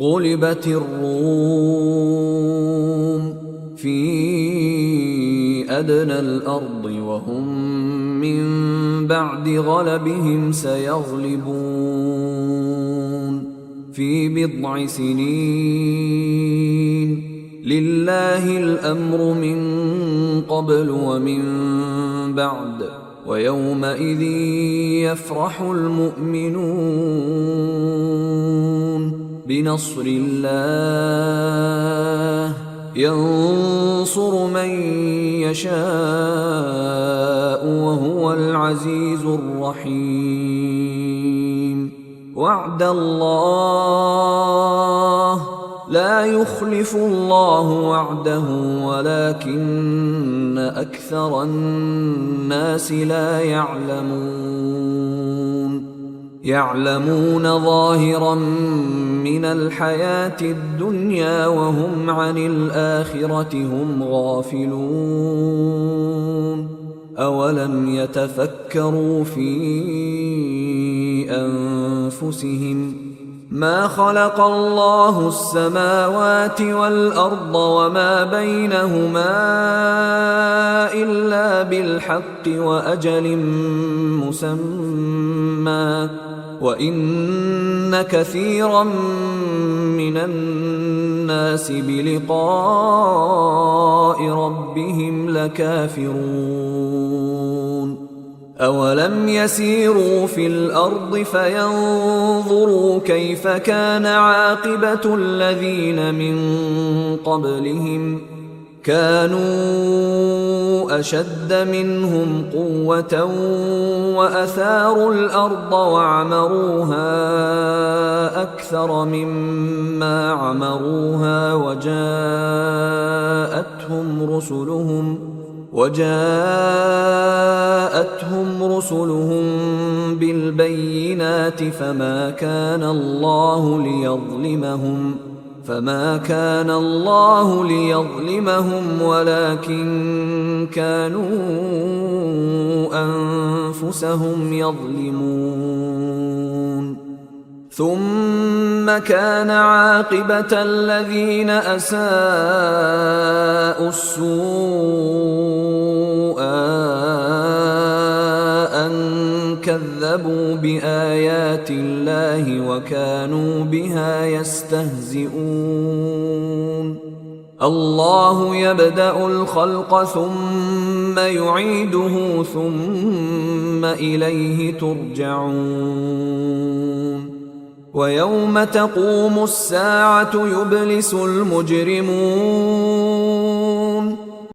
غُلِبَتِ الرُّومُ فِي أَدْنَى الْأَرْضِ وَهُمْ مِنْ بَعْدِ غَلَبِهِمْ سَيَغْلِبُونَ فِي بِضْعِ سِنِينَ لِلَّهِ الْأَمْرُ مِنْ قَبْلُ وَمِنْ بَعْدُ وَيَوْمَئِذٍ يَفْرَحُ الْمُؤْمِنُونَ بِنَصْرِ اللَّهِ يَنْصُرُ مَنْ يَشَاءُ وَهُوَ الْعَزِيزُ الرَّحِيمُ وَعْدَ اللَّهِ لَا يُخْلِفُ اللَّهُ وَعْدَهُ وَلَكِنَّ أَكْثَرَ النَّاسِ لَا يَعْلَمُونَ ظَاهِرًا مِنَ الْحَيَاةِ الدُّنْيَا وَهُمْ عَنِ الْآخِرَةِ هُمْ غَافِلُونَ أَوَلَمْ يَتَفَكَّرُوا فِي أَنفُسِهِمْ مَا خَلَقَ اللَّهُ السَّمَاوَاتِ وَالْأَرْضَ وَمَا بَيْنَهُمَا إِلَّا بِالْحَقِّ وَأَجَلٍ مُّسَمًّى وَإِنَّ كَثِيرًا مِّنَ النَّاسِ بِلِقَاءِ رَبِّهِمْ لَكَافِرُونَ أَوَلَمْ يَسِيرُوا فِي الْأَرْضِ فَيَنظُرُوا كَيْفَ كَانَ عَاقِبَةُ الَّذِينَ مِن قَبْلِهِمْ كَانُوا أَشَدَّ مِنْهُمْ قُوَّةً وَأَثَارُوا الْأَرْضَ وَعَمَرُوهَا أَكْثَرَ مِمَّا عَمَرُوهَا وَجَاءَتْهُمْ رُسُلُهُم بِالْبَيِّنَاتِ فَمَا كَانَ اللَّهُ لِيَظْلِمَهُمْ وَلَكِن كَانُوا أَنفُسَهُمْ يَظْلِمُونَ ثُمَّ كَانَ عَاقِبَةَ الَّذِينَ أَسَاءُوا السُّوءَ أَن كَذَّبُوا بِآيَاتِ اللَّهِ وَكَانُوا بِهَا يَسْتَهْزِئُونَ اللَّهُ يَبْدَأُ الْخَلْقَ ثُمَّ يُعِيدُهُ ثُمَّ إِلَيْهِ تُرْجَعُونَ وَيَوْمَ تَقُومُ السَّاعَةُ يُبْلِسُ الْمُجْرِمُونَ